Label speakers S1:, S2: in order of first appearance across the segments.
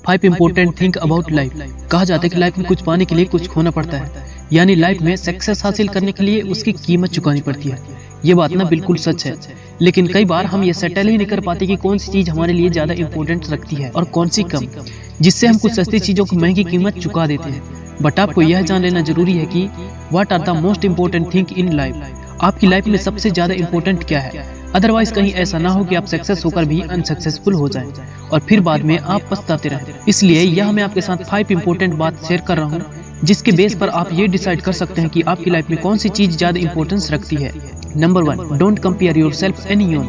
S1: 5 important thing about life. कहा जाता है कि लाइफ में कुछ पाने के लिए कुछ खोना पड़ता है, यानी लाइफ में सक्सेस हासिल करने के लिए उसकी कीमत चुकानी पड़ती है। ये बात ना बिल्कुल सच है, लेकिन कई बार हम ये सेटल ही नहीं कर पाते कि कौन सी चीज हमारे लिए ज्यादा इंपॉर्टेंट रखती है और कौन सी कम, जिससे हम कुछ सस्ती चीजों को महंगी कीमत चुका देते हैं। बट आपको यह जान लेना जरूरी है कि what are the most important thing in life. आपकी लाइफ में सबसे ज्यादा इम्पोर्टेंट क्या है, अदरवाइज कहीं ऐसा ना हो कि आप सक्सेस होकर भी अनसक्सेसफुल हो जाएं और फिर बाद में आप पछताते रहें। इसलिए यह मैं आपके साथ 5 इंपॉर्टेंट बात शेयर कर रहा हूँ, जिसके बेस पर आप ये डिसाइड कर सकते हैं कि आपकी लाइफ में कौन सी चीज ज्यादा इंपॉर्टेंस रखती है। Number 1, don't compare yourself anyone.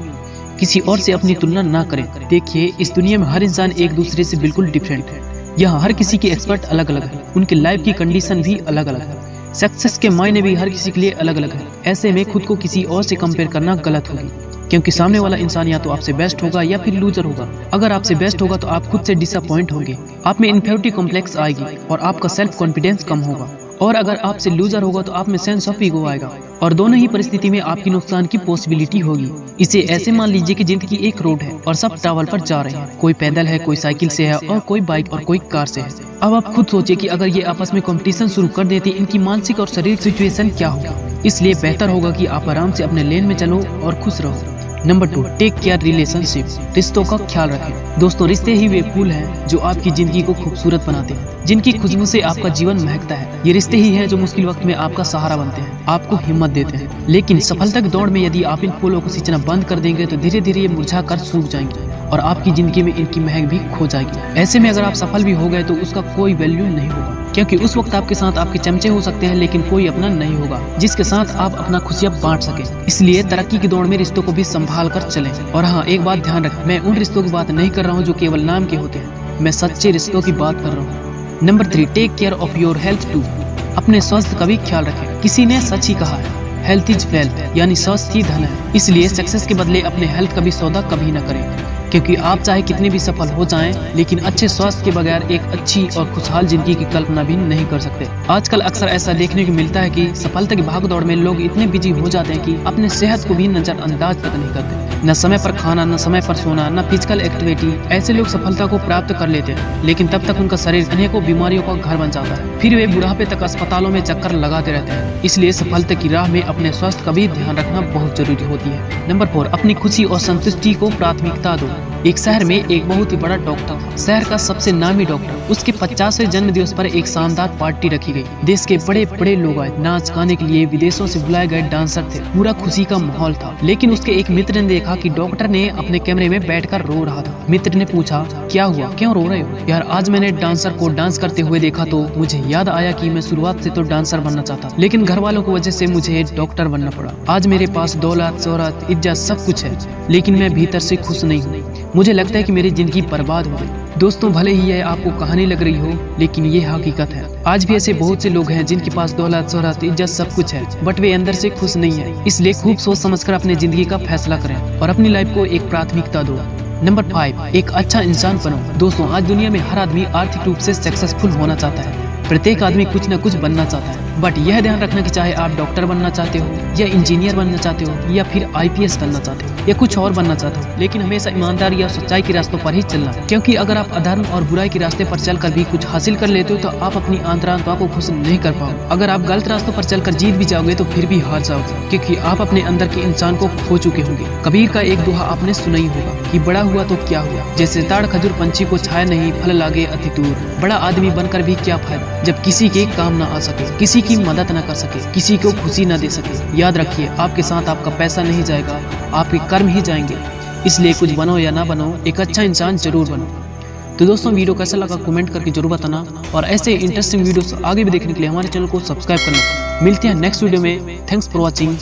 S1: किसी और से अपनी तुलना ना करें। देखिए, इस दुनिया में हर इंसान एक दूसरे से बिल्कुल डिफरेंट है। यहाँ हर किसी के एक्सपर्ट अलग अलग है, उनकी लाइफ की कंडीशन भी अलग अलग है, सक्सेस के मायने भी हर किसी के लिए अलग अलग है। ऐसे में खुद को किसी और से कंपेयर करना गलत होगी, क्योंकि सामने वाला इंसान या तो आपसे बेस्ट होगा या फिर लूजर होगा। अगर आपसे बेस्ट होगा तो आप खुद से डिसअपॉइंट होंगे, आप में इन्फीरियरिटी कॉम्प्लेक्स आएगी और आपका सेल्फ कॉन्फिडेंस कम होगा। और अगर आपसे लूजर होगा तो आप में सेंस ऑफ ईगो आएगा और दोनों ही परिस्थिति में आपकी नुकसान की पॉसिबिलिटी होगी। इसे ऐसे मान लीजिए कि जिंदगी एक रोड है और सब ट्रैवल पर जा रहे हैं। कोई पैदल है, कोई साइकिल से है और कोई बाइक और कोई कार से है। अब आप खुद सोचिए कि अगर ये आपस में कंपटीशन शुरू कर देती, इनकी मानसिक और शारीरिक सिचुएशन क्या होगा। इसलिए बेहतर होगा कि आप आराम से अपने लेन में चलो और खुश रहो। Number 2, take care relationship. रिश्तों का ख्याल रखें। दोस्तों, रिश्ते ही वे फूल हैं जो आपकी जिंदगी को खूबसूरत बनाते हैं, जिनकी खुशबू से आपका जीवन महकता है। ये रिश्ते ही हैं जो मुश्किल वक्त में आपका सहारा बनते हैं, आपको हिम्मत देते हैं। लेकिन सफलता की दौड़ में यदि आप इन फूलों को सींचना बंद कर देंगे तो धीरे धीरे ये मुरझा कर सूख जाएंगे और आपकी जिंदगी में इनकी महक भी खो जाएगी। ऐसे में अगर आप सफल भी हो गए तो उसका कोई वैल्यू नहीं होगा, क्योंकि उस वक्त आपके साथ आपके चमचे हो सकते हैं लेकिन कोई अपना नहीं होगा जिसके साथ आप अपना खुशियां बांट सके। इसलिए तरक्की की दौड़ में रिश्तों को भी संभाल कर चलें। और हाँ, एक बात ध्यान रखें, मैं उन रिश्तों की बात नहीं कर रहा हूँ जो केवल नाम के होते हैं, मैं सच्चे रिश्तों की बात कर रहा हूँ। Number 3, take care of your health too. अपने स्वास्थ्य का भी ख्याल रखें। किसी ने सच ही कहा है, हेल्थ इज वेल्थ, यानी स्वास्थ्य ही धन है। इसलिए सक्सेस के बदले अपने हेल्थ का भी सौदा कभी न करें, क्योंकि आप चाहे कितने भी सफल हो जाएं, लेकिन अच्छे स्वास्थ्य के बगैर एक अच्छी और खुशहाल जिंदगी की कल्पना भी नहीं कर सकते। आजकल अक्सर ऐसा देखने को मिलता है कि सफलता की भागदौड़ में लोग इतने बिजी हो जाते हैं कि अपने सेहत को भी नजरअंदाज तक नहीं करते। न समय पर खाना, न समय पर सोना, न फिजिकल एक्टिविटी। ऐसे लोग सफलता को प्राप्त कर लेते हैं, लेकिन तब तक उनका शरीर अनेकों बीमारियों का घर बन जाता है। फिर वे बुढ़ापे तक अस्पतालों में चक्कर लगाते रहते हैं। इसलिए सफलता की राह में अपने स्वास्थ्य का भी ध्यान रखना बहुत जरूरी होती है। नंबर 4, अपनी खुशी और संतुष्टि को प्राथमिकता दो। एक शहर में एक बहुत ही बड़ा डॉक्टर था, शहर का सबसे नामी डॉक्टर। उसके 50वें जन्म दिवस पर एक शानदार पार्टी रखी गई। देश के बड़े बड़े लोग आए, नाच गाने के लिए विदेशों से बुलाए गए डांसर थे, पूरा खुशी का माहौल था। लेकिन उसके एक मित्र ने देखा कि डॉक्टर ने अपने कमरे में बैठकर रो रहा था। मित्र ने पूछा, क्या हुआ, क्यों रो रहे हो? यार, आज मैंने डांसर को डांस करते हुए देखा तो मुझे याद आया कि मैं शुरुआत से तो डांसर बनना चाहता, लेकिन घर वालों की वजह से मुझे डॉक्टर बनना पड़ा। आज मेरे पास दौलत, शोहरत, इज्जत सब कुछ है, लेकिन मैं भीतर से खुश नहीं हूँ। मुझे लगता है कि मेरी जिंदगी बर्बाद हो गई। दोस्तों, भले ही यह आपको कहानी लग रही हो, लेकिन ये हकीकत है। आज भी ऐसे बहुत से लोग हैं जिनके पास दौलत, शोहरत, इज्जत सब कुछ है, बट वे अंदर से खुश नहीं है। इसलिए खूब सोच समझकर अपनी जिंदगी का फैसला करें और अपनी लाइफ को एक प्राथमिकता दो। नंबर 5, एक अच्छा इंसान बनो। दोस्तों, आज दुनिया में हर आदमी आर्थिक रूप से सक्सेसफुल होना चाहता है। प्रत्येक आदमी कुछ न कुछ बनना चाहता है, बट यह ध्यान रखना कि चाहे आप डॉक्टर बनना चाहते हो या इंजीनियर बनना चाहते हो या फिर IPS बनना चाहते हो या कुछ और बनना चाहते हो, लेकिन हमेशा ईमानदारी और सच्चाई के रास्तों पर ही चलना। क्योंकि अगर आप अधर्म और बुराई के रास्ते पर चलकर भी कुछ हासिल कर लेते हो तो आप अपनी अंतरात्मा को खुश नहीं कर पाओगे। अगर आप गलत रास्तों पर चलकर जीत भी जाओगे तो फिर भी हार जाओगे, क्योंकि आप अपने अंदर के इंसान को खो चुके होंगे। कबीर का एक दोहा आपने सुना ही होगा कि बड़ा हुआ तो क्या हुआ, जैसे ताड़ खजूर पंछी को छाया नहीं, फल लागे अति दूर। बड़ा आदमी बनकर भी क्या फायदा जब किसी के काम ना आ सके, किसी की मदद न कर सके, किसी को खुशी न दे सके। याद रखिए, आपके साथ आपका पैसा नहीं जाएगा, आपके कर्म ही जाएंगे। इसलिए कुछ बनो या ना बनो, एक अच्छा इंसान जरूर बनो। तो दोस्तों, वीडियो कैसा लगा कमेंट करके जरूर बताना, और ऐसे इंटरेस्टिंग वीडियोस आगे भी देखने के लिए हमारे चैनल को सब्सक्राइब करना। मिलते हैं नेक्स्ट वीडियो में। Thanks for watching.